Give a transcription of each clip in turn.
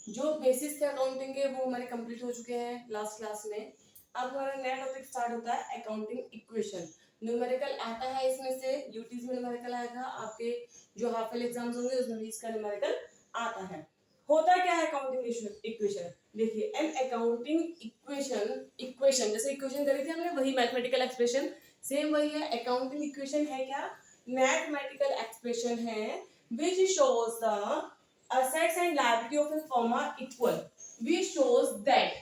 जो बेसिस थे अकाउंटिंग के वो हमारे कंप्लीट हो चुके हैं लास्ट क्लास में। अब हमारा नया टॉपिक स्टार्ट होता है अकाउंटिंग इक्वेशन। न्यूमेरिकल आता है इसमें से, यूटीज में न्यूमेरिकल आएगा, आपके जो हाफ ईयर एग्जाम्स होंगे उसमें भी इसका न्यूमेरिकल आता है। होता क्या है अकाउंटिंग इक्वेशन? देखिए, एन अकाउंटिंग इक्वेशन, इक्वेशन जैसे इक्वेशन करी थी हमने वही मैथमेटिकल एक्सप्रेशन सेम वही है। अकाउंटिंग इक्वेशन है क्या? मैथमेटिकल एक्सप्रेशन है which shows the assets and liability of a firm are equal, which shows that,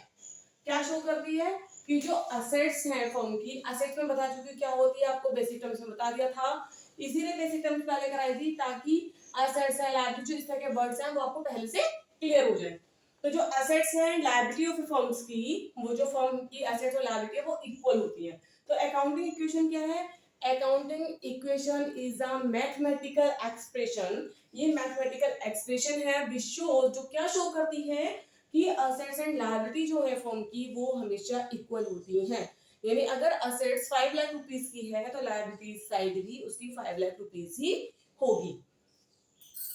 क्या शो करती है कि जो असेट्स हैं फर्म की, असेट्स में बता चुकी क्या होती है, आपको बेसिक टर्म्स में बता दिया था, इसीलिए बेसिक टर्म्स पहले कराई थी ताकि असेट्स एंड लायबिलिटी जो इस तरह के वर्ड्स हैं वो आपको पहले से क्लियर हो जाए। तो जो असेट्स हैं लायबिलिटी ऑफ फर्म्स की, वो जो फर्म की असेट्स और लायबिलिटी है वो इक्वल होती है। तो अकाउंटिंग इक्वेशन क्या है? Accounting equation is a mathematical expression, ये मैथमेटिकल एक्सप्रेशन है विच शो, जो क्या शो करती है कि असेट्स एंड लायबिलिटी जो है फर्म की वो हमेशा इक्वल होती हैं। यानी अगर असेट्स 5 लाख रुपीस की है तो लायबिलिटी साइड भी उसकी 5 लाख रुपीस ही होगी।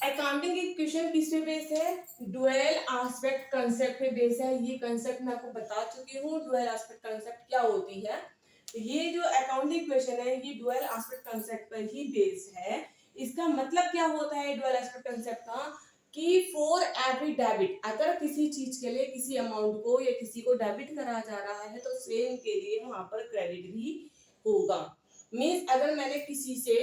अकाउंटिंग इक्वेशन किस पे बेस है? डुअल एस्पेक्ट कांसेप्ट पे बेस है। ये कांसेप्ट मैं आपको बता चुकी हूँ, डुअल एस्पेक्ट कांसेप्ट क्या होती है। ये जो अकाउंटिंग इक्वेशन है ये डुअल एस्पेक्ट कांसेप्ट पर ही बेस है। इसका मतलब क्या होता है डुअल एस्पेक्ट कांसेप्ट का? कि फॉर एवरी डेबिट, अगर किसी चीज के लिए किसी अमाउंट को या किसी को डेबिट करा जा रहा है तो सेम के लिए वहां पर क्रेडिट भी होगा। मीन्स अगर मैंने किसी से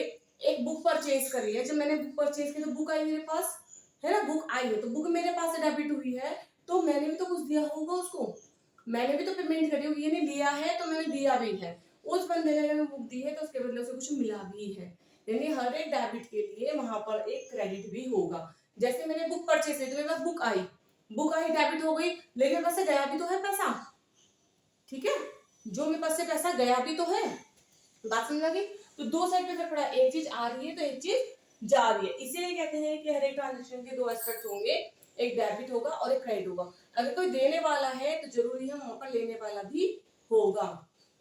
एक बुक परचेज करी है, जब मैंने बुक परचेज की तो बुक आई मेरे पास, है ना, बुक आई है तो बुक मेरे पास से डेबिट हुई है, तो मैंने भी तो कुछ दिया होगा उसको, मैंने भी तो पेमेंट करी होगी, ये नहीं लिया है तो मैंने दिया भी है। उस बंदे ने अगर बुक दी है तो उसके बदले से कुछ मिला भी है। यानी हर एक डेबिट के लिए वहां पर एक क्रेडिट भी होगा। जैसे मैंने बुक परचेज की तो मेरे पास बुक आई डेबिट हो गई, लेकिन मेरे पास से गया भी तो है पैसा, ठीक है, जो मेरे पास से पैसा गया भी तो है। बात समझ आ गई? तो दो साइड पे फर्क पड़ा, एक चीज आ रही है तो एक चीज जा रही है। इसीलिए कहते हैं कि हर एक ट्रांजेक्शन के दो एस्पेक्ट होंगे, एक डेबिट होगा और एक क्रेडिट होगा। अगर कोई देने वाला है तो जरूरी है वहां पर लेने वाला भी होगा।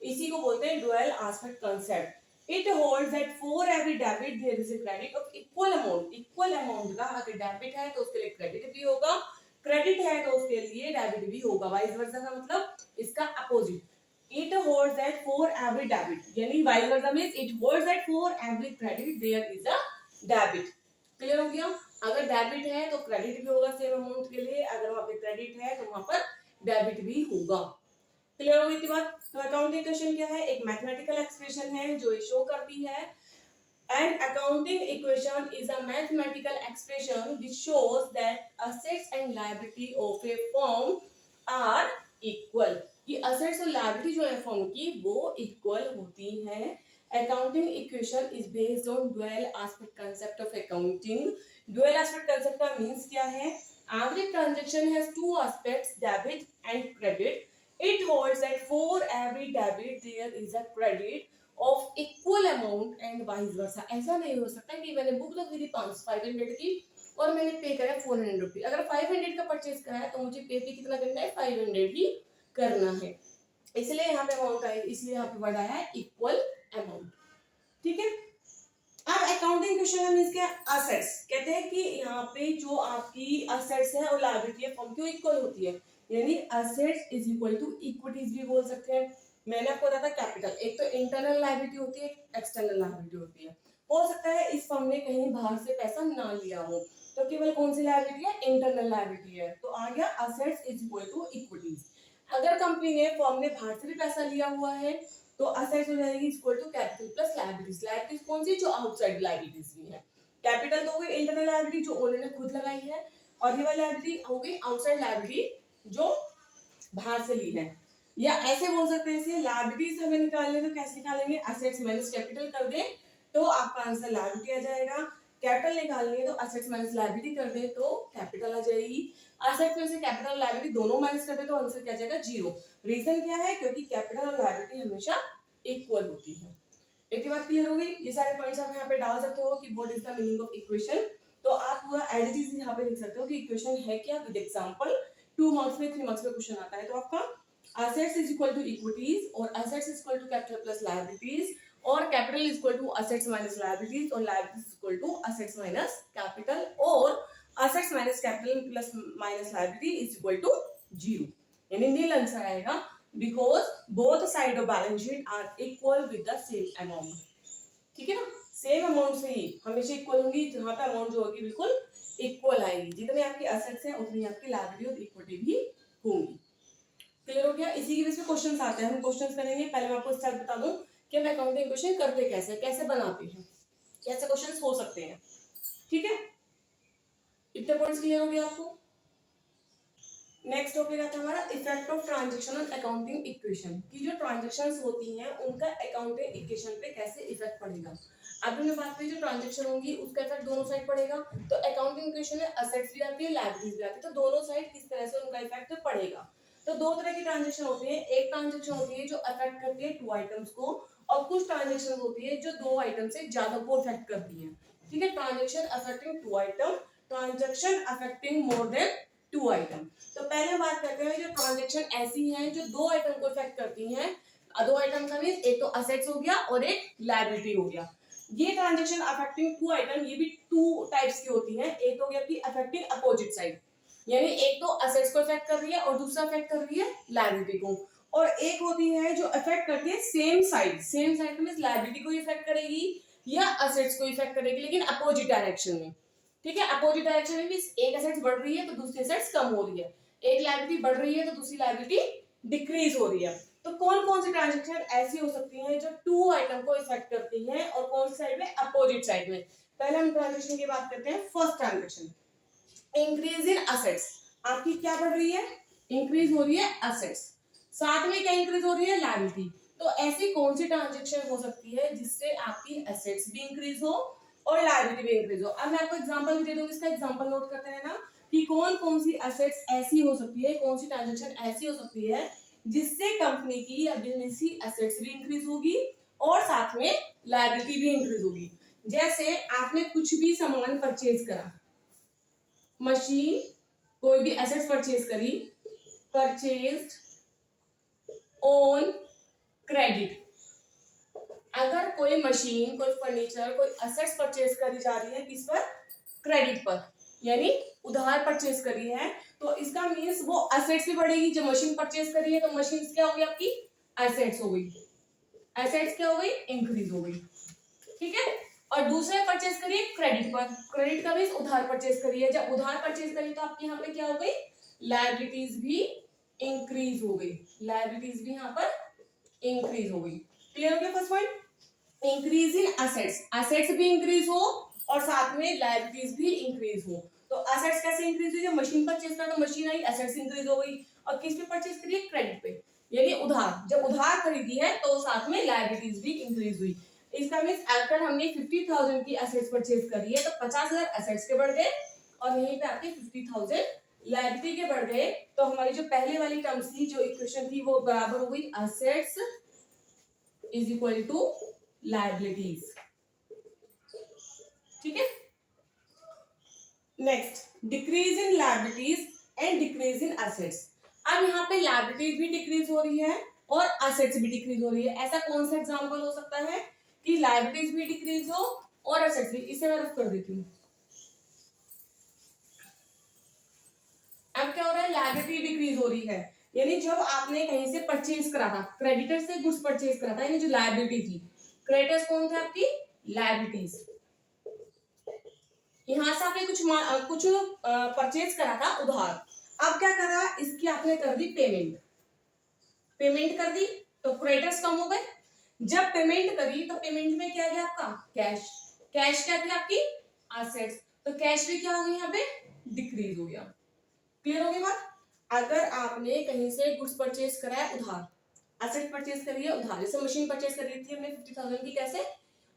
इसी को बोलते हैं dual aspect concept. It holds that for every debit there is a credit of equal amount. Equal amount का अगर डेबिट है तो उसके लिए क्रेडिट भी होगा, क्रेडिट है तो उसके लिए डेबिट भी होगा। वाइस वर्सा का मतलब इसका opposite. It holds that for every debit, यानी vice versa means it holds that for every credit there is a debit। Clear हो गया? अगर डेबिट है तो क्रेडिट भी होगा सेम अमाउंट के लिए, अगर वहां पे क्रेडिट है तो वहां पर डेबिट भी होगा। क्लियर हो गई बात? तो अकाउंटिंग इक्वेशन क्या है? एक मैथमेटिकल एक्सप्रेशन है जो शो करती है an accounting equation is a mathematical expression which shows that assets and liability of a firm are equal। कि assets और liability जो है फर्म की वो इक्वल होती हैं। Accounting equation is based on dual aspect concept of accounting. Dual aspect concept का means क्या है? Every transaction has two aspects, debit and credit. It holds that for every debit there is a credit of equal amount and vice versa. ऐसा नहीं हो सकता कि मैंने book तो खरीदी 500 की और मैंने पे करा 400 रुपीज। अगर 500 का परचेज करा है तो मुझे पे भी कितना करना है? 500 ही करना है। इसलिए यहाँ पे अमाउंट आएगी, इसलिए यहाँ पे वर्ड आया है इक्वल अमाउंट। ठीक है। अब अकाउंटिंग क्वेश्चन में मींस क्या? असेट्स। कहते हैं कि यहाँ पे जो आपकी असेट्स है और लायबिलिटी है फर्म की इक्वल होती है, यानी assets is equal to equities भी बोल सकते हैं। मैंने आपको बताया था कैपिटल, एक तो इंटरनल लायबिलिटी होती है, एक्सटर्नल लायबिलिटी होती है। हो सकता है इस फर्म ने कहीं बाहर से पैसा ना लिया हो, तो केवल कौन सी लायबिलिटी है? इंटरनल लायबिलिटी है। तो आ गया assets is equal to equities. अगर कंपनी ने फर्म ने बाहर से भी पैसा लिया हुआ है तो असेट्स हो जाएगी equal to capital plus liabilities. Liabilities कौन सी? जो आउटसाइड लायबिलिटीज भी है। कैपिटल तो हो गई इंटरनल लायबिलिटी जो ओनर ने खुद लगाई है, और ये वाली लायबिलिटी हो गई आउटसाइड लायबिलिटी जो बाहर से ली है। या ऐसे बोल सकते हैं, इसे लायबिलिटीज हमें निकालने तो कैसे निकालेंगे? असेट्स माइनस कैपिटल कर दें तो आपका आंसर लायबिलिटी आ जाएगा। कैपिटल निकालनी है तो असेट्स माइनस लायबिलिटी कर दें तो कैपिटल आ जाएगी। असेट्स में से कैपिटल लायबिलिटी दोनों माइनस कर दे तो आंसर क्या जाएगा? 0। रीजन क्या है? क्योंकि कैपिटल और लायबिलिटी हमेशा इक्वल होती है। एक बात क्लियर हो गई? ये सारे पॉइंट्स आप यहाँ पे डाल सकते हो कि what is the meaning of equation. तो आप पूरा एज इट इज यहाँ पे लिख सकते हो कि इक्वेशन है क्या विद एग्जांपल। 2 मार्क्स में 3 मार्क्स में क्वेश्चन आता है तो आपका assets is equal to equities और assets is equal to capital plus liabilities और capital is equal to assets minus liabilities और liabilities is equal to assets minus capital और assets minus capital plus minus liability is equal to 0, यानी nil answer आएगा because both side of balance sheet are equal with the same amount. ठीक है ना, same amount से ही हमेशा equal होंगी, जहां पे अमाउंट जो होगी बिल्कुल इक्वल आएगी, जितने आपकी असेट्स हैं उतनी आपकी लायबिलिटी और इक्विटी भी होंगी। क्लियर हो गया? इसी की वजह से क्वेश्चंस आते हैं, हम क्वेश्चंस करेंगे। पहले मैं आपको स्टेप बता दूं कि हम अकाउंटिंग क्वेश्चन करते कैसे, कैसे बनाते हैं, कैसे क्वेश्चंस हो सकते हैं। ठीक है, इतने पॉइंट्स क्लियर हो गए आपको? नेक्स्ट टॉपिक आता है हमारा effect of transaction on accounting equation, की जो ट्रांजैक्शंस होती हैं उनका अकाउंटिंग इक्वेशन पे कैसे इफेक्ट पड़ेगा। अब हमने बात की जो ट्रांजैक्शन होगी उसका इफेक्ट दोनों साइड पड़ेगा, तो अकाउंटिंग इक्वेशन में असेट्स भी आती है लायबिलिटीज भी आती है, तो दोनों साइड किस तरह से उनका इफेक्ट पड़ेगा। तो दो तरह की ट्रांजैक्शन होती है, एक ट्रांजैक्शन होती है जो अफेक्ट करती है 2 आइटम्स को, और कुछ ट्रांजैक्शन होती है जो 2 आइटम से ज्यादा को अफेक्ट करती है। ठीक है, transaction affecting 2 item, transaction affecting more than 2 item. तो पहले बात करते हैं जो ट्रांजैक्शन ऐसी हैं जो 2 आइटम को अफेक्ट करती हैं। 2 आइटम का मींस एक तो असेट्स हो गया और एक लायबिलिटी हो गया। ये ट्रांजैक्शन अफेक्टिंग 2 आइटम, ये भी 2 टाइप्स की होती हैं। एक हो गया कि अफेक्टिंग अपोजिट साइड, यानी एक तो असेट्स को अफेक्ट कर रही है और दूसरा अफेक्ट कर रही है लायबिलिटी को, और एक होती है जो अफेक्ट करती है same side. Same side means liability को इफेक्ट करेगी या असेट्स को इफेक्ट करेगी, लेकिन अपोजिट डायरेक्शन में। ठीक है, अपोजिट डायरेक्शन में भी एक एसेट्स बढ़ रही है तो दूसरी एसेट्स कम हो रही है, एक लायबिलिटी बढ़ रही है तो दूसरी लायबिलिटी डिक्रीज हो रही है। तो कौन कौन सी ट्रांजैक्शन ऐसी हो सकती हैं जो 2 आइटम को इफेक्ट करती हैं, और कौन सी साइड में, अपोजिट साइड में। पहले हम ट्रांजैक्शन की बात करते हैं। First transaction increase in assets, आपकी क्या बढ़ रही है, इंक्रीज हो रही है असेट्स, साथ में क्या इंक्रीज हो रही है, लायबिलिटी। तो ऐसी कौन सी ट्रांजैक्शन हो सकती है जिससे आपकी असेट्स भी इंक्रीज हो और लायबिलिटी भी इंक्रीज हो। अब मैं आपको एग्जांपल भी दे दूंगी, इसका एग्जांपल नोट करते रहना कि कौन कौन सी असेट्स ऐसी हो सकती है, कौन सी ट्रांजैक्शन ऐसी हो सकती है जिससे कंपनी की या बिजनेस की असेट्स भी इंक्रीज होगी और साथ में लायबिलिटी भी इंक्रीज होगी। जैसे आपने कुछ भी सामान परचेज करा, मशीन, कोई भी एसेट्स परचेज करी, परचेज्ड ऑन क्रेडिट। अगर कोई मशीन, कोई फर्नीचर, कोई एसेट्स परचेज करी जा रही है किस पर, क्रेडिट पर, यानी उधार परचेज करी है, तो इसका मींस वो एसेट्स भी बढ़ेगी। जब मशीन परचेज करी है तो मशीन क्या हो गई आपकी, एसेट्स हो गई, एसेट्स क्या हो गई, इंक्रीज हो गई। ठीक है, और दूसरे परचेज करिए क्रेडिट पर, क्रेडिट का मींस उधार परचेज करिए, जब उधार परचेज करी तो आपके यहाँ पे क्या हो गई, लायबिलिटीज भी इंक्रीज हो गई, लायबिलिटीज भी यहाँ पर इंक्रीज हो गई। क्लियर हो गया first point. Increase in assets, assets भी इंक्रीज हो और साथ में लायबिलिटीज भी इंक्रीज हो। तो असेट्स कैसे इंक्रीज हुई, जब मशीन परचेज करा तो मशीन आई, असेट्स इंक्रीज हो गई, और किस पे परचेज करिए, क्रेडिट पे, यानी उधार, जब उधार खरीदी है तो साथ में लायबिलिटीज भी इंक्रीज हुई। इसका मींस अगर हमने 50,000 की एसेट्स परचेज करी है तो 50,000 एसेट्स के बढ़ गए और यहीं पे आपके 50,000 लायबिलिटी के बढ़ गए। तो हमारी जो पहले वाली टर्म्स थी, जो इक्वेशन थी, वो बराबर हो गई assets is equal to liabilities. ठीक है, next decrease in liabilities and decrease in assets. अब यहाँ पे लायबिलिटीज भी डिक्रीज हो रही है और एसेट्स भी डिक्रीज हो रही है। ऐसा कौन सा एग्जांपल हो सकता है कि लायबिलिटीज भी डिक्रीज हो और एसेट्स भी। इसे मैं रफ कर देती हूँ। अब क्या हो रहा है, लायबिलिटी डिक्रीज हो रही है, यानी जब आपने कहीं से परचेज करा था, क्रेडिटर से गुड्स परचेज करा था, यानी जो लायबिलिटी थी, क्रेडिटर्स कौन थे आपकी, लायबिलिटीज। यहां से आपने कुछ परचेज करा था उधार, अब क्या करा, इसकी आपने कर दी पेमेंट, पेमेंट कर दी तो क्रेडिटर्स कम हो गए। जब पेमेंट करी तो पेमेंट में क्या गया आपका, कैश, कैश क्या थी आपकी, एसेट्स, तो कैश भी क्या हो गई, यहाँ पे डिक्रीज हो गया। क्लियर हो गई बात। अगर आपने कहीं से गुड्स परचेज करा है उधार, एसेट परचेज करी है उधार, जैसे मशीन परचेज करी थी हमने 50,000 की, कैसे,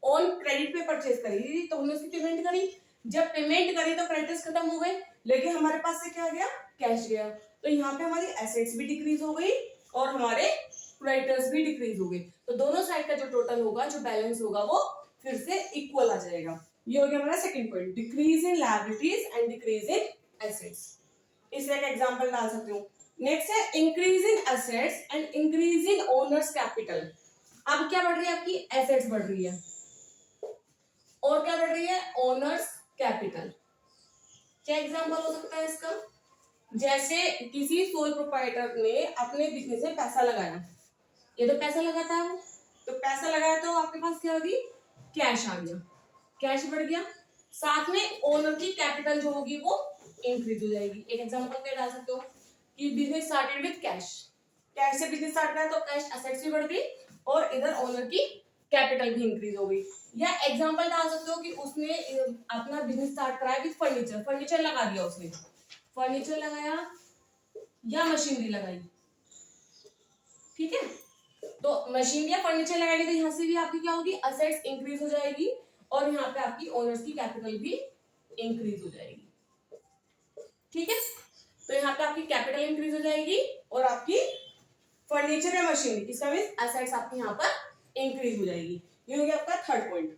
ऑन क्रेडिट पे परचेज करी थी, तो हमने उसकी पेमेंट करी। जब पेमेंट करी तो क्रेडिटर्स खत्म हो गए, लेकिन हमारे पास से क्या गया, कैश गया, तो यहाँ पे हमारी एसेट्स भी डिक्रीज हो गई और हमारे क्रेडिटर्स भी डिक्रीज हो गए। तो दोनों साइड का जो टोटल होगा, जो बैलेंस होगा, वो फिर से इक्वल आ जाएगा। ये हो गया हमारा second point, decrease in liabilities and decrease in assets. इसका एक एग्जांपल डाल सकते हो। नेक्स्ट है increase in assets and increase in owners capital. अब क्या बढ़ रही है आपकी, एसेट्स बढ़ रही है और क्या बढ़ रही है, ओनर्स कैपिटल। क्या एग्जाम्पल हो सकता है इसका? जैसे किसी सोल प्रोप्राइटर ने अपने बिजनेस में पैसा लगाया, ये तो पैसा लगाता है वो, तो पैसा लगाया तो आपके पास क्या होगी, कैश आ गया, कैश बढ़ गया, साथ में ओनर की कैपिटल जो होगी वो इंक्रीज हो जाएगी। एक एग्जांपल क्या डाल सकते हो कि business started with cash, cash से बिजनेस स्टार्ट करा तो कैश एसेट्स भी बढ़ गई और इधर ओनर की कैपिटल भी इंक्रीज हो गई। या एग्जांपल डाल सकते हो कि उसने अपना बिजनेस स्टार्ट कराया विद फर्नीचर, फर्नीचर लगा दिया उसने, फर्नीचर लगाया या मशीनरी लगाई, ठीक है, तो मशीन या फर्नीचर लगाएंगे तो यहाँ से भी आपकी क्या होगी, असेट्स इंक्रीज हो जाएगी और यहाँ पे आपकी ओनर्स की कैपिटल भी इंक्रीज हो जाएगी, ठीक है। तो यहाँ पे आपकी कैपिटल इंक्रीज हो जाएगी और आपकी फर्नीचर या मशीनरी, इसका मींस असेट्स आपकी यहाँ पर इंक्रीज हो जाएगी। ये हो गया आपका थर्ड पॉइंट।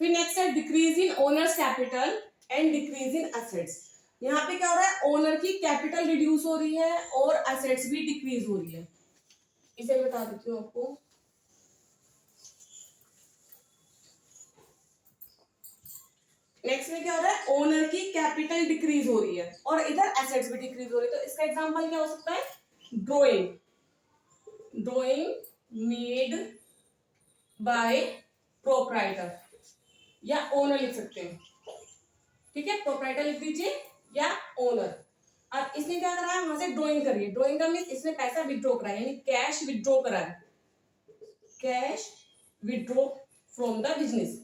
फिर नेक्स्ट है decrease in owners capital and decrease in assets. यहाँ पे क्या हो रहा है, ओनर की कैपिटल रिड्यूस हो रही है और असेट्स भी डिक्रीज हो रही है। इसे बता देती हूँ आपको। नेक्स्ट में क्या हो रहा है, ओनर की कैपिटल डिक्रीज हो रही है और इधर एसेट्स भी डिक्रीज हो रही है। तो इसका एग्जांपल क्या हो सकता है, drawing, drawing made by proprietor या ओनर लिख सकते हैं, ठीक है, प्रोप्राइटर लिख दीजिए या ओनर। अब इसने क्या करा है, वहां से ड्राइंग करिए, ड्राइंग का मीन इसने पैसा विड्रॉ करा है, यानी कैश विड्रॉ करा है, cash withdraw from the business,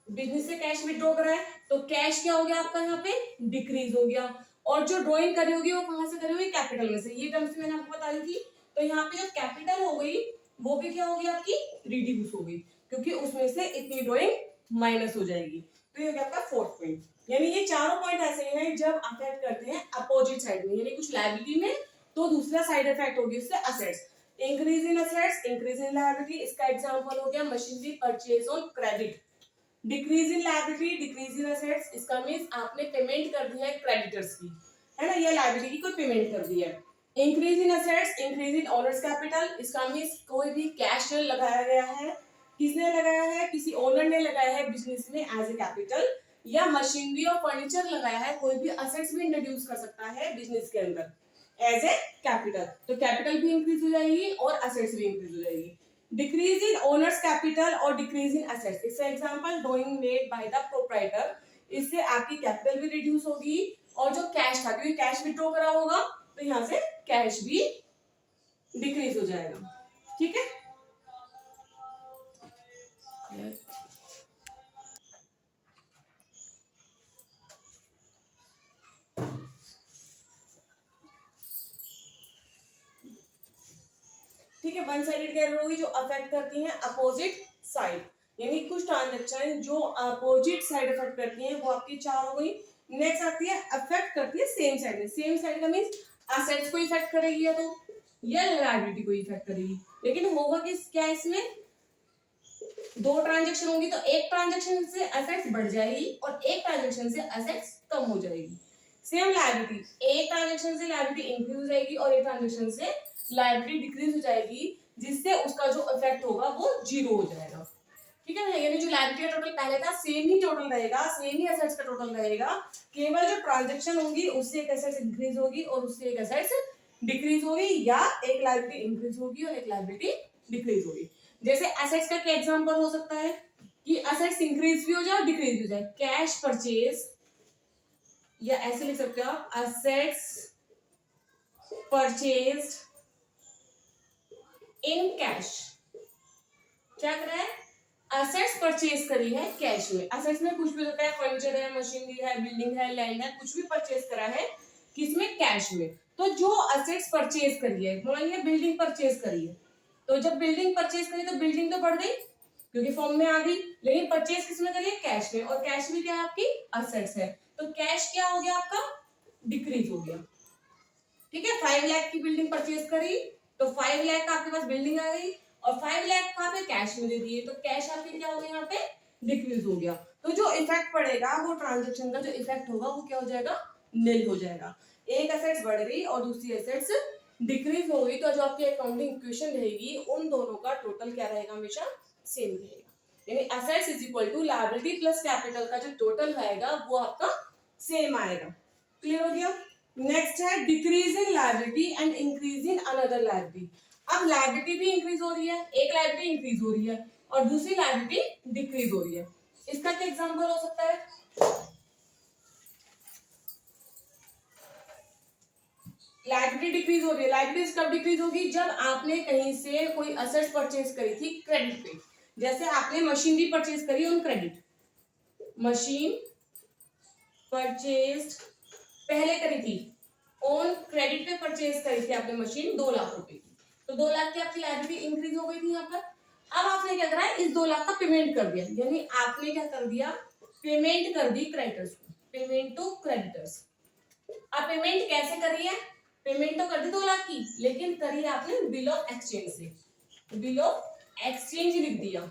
business से कैश विड्रॉ करा है तो कैश क्या हो गया आपका यहाँ पे, डिक्रीज हो गया। और जो ड्राइंग करी होगी वो कहां से करी होगी, कैपिटल में से, ये टर्म्स मैंने आपको बता दी थी। तो यहाँ पे जो कैपिटल हो गई वो भी क्या होगी आपकी, रिड्यूस हो गई, क्योंकि उसमें से इतनी ड्राइंग माइनस हो जाएगी। तो ये हो गया आपका फोर्थ पॉइंट। यानी ये चारों पॉइंट ऐसे हैं जब अफेक्ट करते हैं अपोजिट साइड में, यानी कुछ लायबिलिटी में तो दूसरा साइड इफेक्ट होगी उससे assets. Increase in assets, increase in liability, इसका एग्जांपल हो गया machinery purchase on credit. Decrease in liability, decrease in assets, इसका मींस आपने पेमेंट कर दी है क्रेडिटर्स की, है ना, ये लायबिलिटी की कोई पेमेंट कर दी है। Increase in assets, increase in owners capital, इसका मींस कोई भी कैश लगाया गया है, किसने लगाया है, किसी ओनर ने लगाया है बिजनेस में एज ए कैपिटल, या मशीनरी और फर्नीचर लगाया है, कोई भी असेट्स भी इंट्रोड्यूस कर सकता है बिजनेस के अंदर एज ए कैपिटल, तो कैपिटल भी इंक्रीज हो जाएगी और असेट्स भी इंक्रीज हो जाएगी। डिक्रीज इन ओनर्स कैपिटल और डिक्रीज इन असेट्स, इसका example drawing made by the proprietor, इससे आपकी कैपिटल भी रिड्यूस होगी और जो कैश था, क्योंकि कैश विड्रॉ करा होगा तो यहाँ से कैश भी डिक्रीज हो जाएगा, ठीक है। ठीक है, वन साइडेड एरर होगी जो अफेक्ट करती हैं अपोजिट साइड, यानी कुछ ट्रांजैक्शन जो अपोजिट साइड अफेक्ट करती हैं वो आपकी चार हो गई। नेक्स्ट आती है अफेक्ट करती है सेम साइड में, सेम साइड का मींस असेट्स को इफेक्ट करेगी या तो या लायबिलिटी को इफेक्ट करेगी। लेकिन होगा किस क्या इसमें, दो ट्रांजैक्शन होंगी तो एक ट्रांजैक्शन से असेट्स बढ़ जाएगी और एक ट्रांजैक्शन से असेट्स कम हो जाएगी। सेम लायबिलिटी, एक ट्रांजैक्शन से लायबिलिटी इंक्रीज हो जाएगी और एक ट्रांजैक्शन से लायबिलिटी डिक्रीज हो जाएगी, जिससे उसका जो इफेक्ट होगा वो जीरो हो जाएगा, ठीक है ना। यानी जो लायबिलिटी का टोटल पहले था सेम ही टोटल रहेगा, सेम ही एसेट्स का टोटल रहेगा, केवल जो ट्रांजैक्शन होंगी उससे एक एसेट्स इंक्रीज होगी और उससे एक एसेट्स डिक्रीज होगी, या एक लायबिलिटी इंक्रीज होगी और एक लायबिलिटी डिक्रीज होगी। जैसे एसेट्स का क्या एग्जांपल हो सकता है कि एसेट्स इंक्रीज भी हो जाए और डिक्रीज भी हो जाए, कैश परचेज, या ऐसे लिख सकते हो आप, एसेट्स परचेज इन कैश। क्या कर रहा है, असेट्स परचेज करी है कैश में, असेट्स में कुछ भी होता है, फर्नीचर है, मशीनरी है, बिल्डिंग है, लैंड है, कुछ भी परचेज करा है किसमें, कैश में। तो जो असेट्स परचेज करी है, मान लिया बिल्डिंग परचेज करी है, तो जब बिल्डिंग परचेज करी तो बिल्डिंग तो बढ़ गई क्योंकि फॉर्म में आ गई, लेकिन परचेज किसमें करी है, कैश में, और कैश में क्या है आपकी असेट्स है, तो कैश क्या हो गया आपका, डिक्रीज हो गया, ठीक है। 5 लाख की बिल्डिंग परचेज करी तो 5 लाख का आपके पास बिल्डिंग आ गई और 5 लाख का पे कैश में दे दिए, तो कैश आपके क्या हो गया, यहाँ पे डिक्रीज हो गया। तो जो इफेक्ट पड़ेगा वो ट्रांजैक्शन का जो इफेक्ट होगा वो क्या हो जाएगा, निल हो जाएगा। एक एसेट्स बढ़ गई और दूसरी एसेट्स डिक्रीज हो गई, तो जो आपकी अकाउंटिंग इक्वेशन रहेगी उन दोनों का टोटल क्या रहेगा, हमेशा सेम रहेगा। यानी assets is equal to liability plus capital का जो टोटल आएगा वो आपका सेम आएगा। क्लियर हो गया। नेक्स्ट है decrease in liability and increase in another liability. अब लायबिलिटी भी इंक्रीज हो रही है, एक लायबिलिटी इंक्रीज हो रही है और दूसरी लायबिलिटी डिक्रीज हो रही है। इसका क्या एग्जांपल हो सकता है? लायबिलिटी डिक्रीज हो रही है, लायबिलिटी कब डिक्रीज होगी? जब आपने कहीं से कोई असेट्स परचेज करी थी क्रेडिट पे, जैसे आपने मशीनरी परचेज करी ऑन क्रेडिट, मशीन परचेज पहले करी थी ऑन क्रेडिट पे, परचेज करी थी आपने मशीन 2 लाख रुपए की, तो 2 लाख की आपकी लायबिलिटी इंक्रीज हो गई थी यहाँ पर। अब आपने क्या करा, इस 2 लाख का पेमेंट कर दिया, यानी आपने क्या कर दिया, पेमेंट कर दी क्रेडिटर्स को, पेमेंट टू क्रेडिटर्स। अब पेमेंट कैसे करी है? पेमेंट तो कर दी 2 लाख की, लेकिन करी आपने बिल ऑफ एक्सचेंज से, बिल ऑफ एक्सचेंज लिख दिया।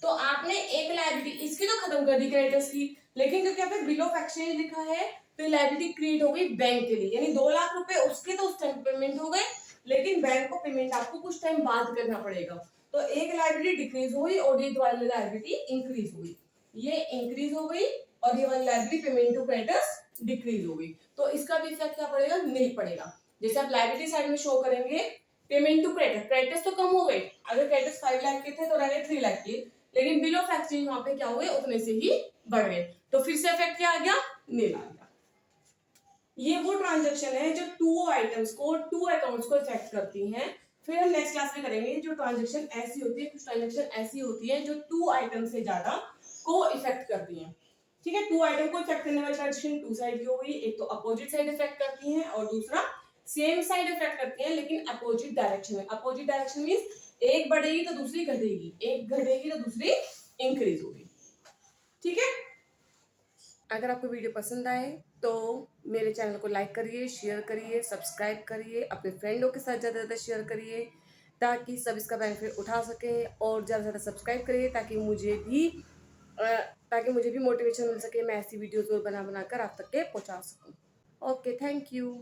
तो आपने एक लायबिलिटी इसकी तो खत्म कर दी क्रेडिटर्स की, लेकिन क्योंकि आपने बिल ऑफ एक्सचेंज लिखा है तो लायबिलिटी क्रिएट हो गई बैंक के लिए, यानी 2 लाख रुपए उसके तो उस टाइम पेमेंट हो गए, लेकिन बैंक को पेमेंट आपको कुछ टाइम बाद करना पड़ेगा। तो एक लायबिलिटी डिक्रीज हुई और ये वाली लायबिलिटी इंक्रीज हुई, ये इंक्रीज हो गई और ये वाली liability payment to creditors decrease हो गई। तो इसका भी इफेक्ट क्या पड़ेगा? नहीं पड़ेगा। जैसे आप लायबिलिटी साइड में शो करेंगे पेमेंट टू क्रेडिटर, क्रेडिटर्स तो कम हो गए, अगर क्रेडिटर्स 5 लाख के थे तो रह गए 3 लाख के, लेकिन बिल ऑफ एक्सचेंज वहां पे क्या हुए, उतने से ही बढ़ गए, तो फिर से इफेक्ट क्या आ गया? नील आ गया। ये वो ट्रांजैक्शन है जो टू आइटम्स को, टू अकाउंट्स को इफेक्ट करती हैं। फिर हम नेक्स्ट क्लास में करेंगे जो ट्रांजैक्शन ऐसी होती है, कुछ ट्रांजैक्शन ऐसी होती है जो टू आइटम से ज्यादा को इफेक्ट करती हैं। ठीक है, टू आइटम को इफेक्ट करने वाली ट्रांजैक्शन टू साइड की हो गई, एक तो अपोजिट साइड इफेक्ट करती है और दूसरा सेम साइड इफेक्ट करती है लेकिन अपोजिट डायरेक्शन में। अपोजिट डायरेक्शन मींस एक बढ़ेगी तो दूसरी घटेगी, एक घटेगी तो दूसरी इंक्रीज होगी। ठीक है, अगर आपको वीडियो पसंद आए तो मेरे चैनल को लाइक करिए, शेयर करिए, सब्सक्राइब करिए, अपने फ्रेंडों के साथ ज़्यादा से ज़्यादा शेयर करिए ताकि सब इसका बेनिफिट उठा सके, और ज़्यादा से ज़्यादा सब्सक्राइब करिए ताकि मुझे भी मोटिवेशन मिल सके, मैं ऐसी वीडियोज़ और बना कर आप तक के पहुंचा सकूं। Okay, thank you.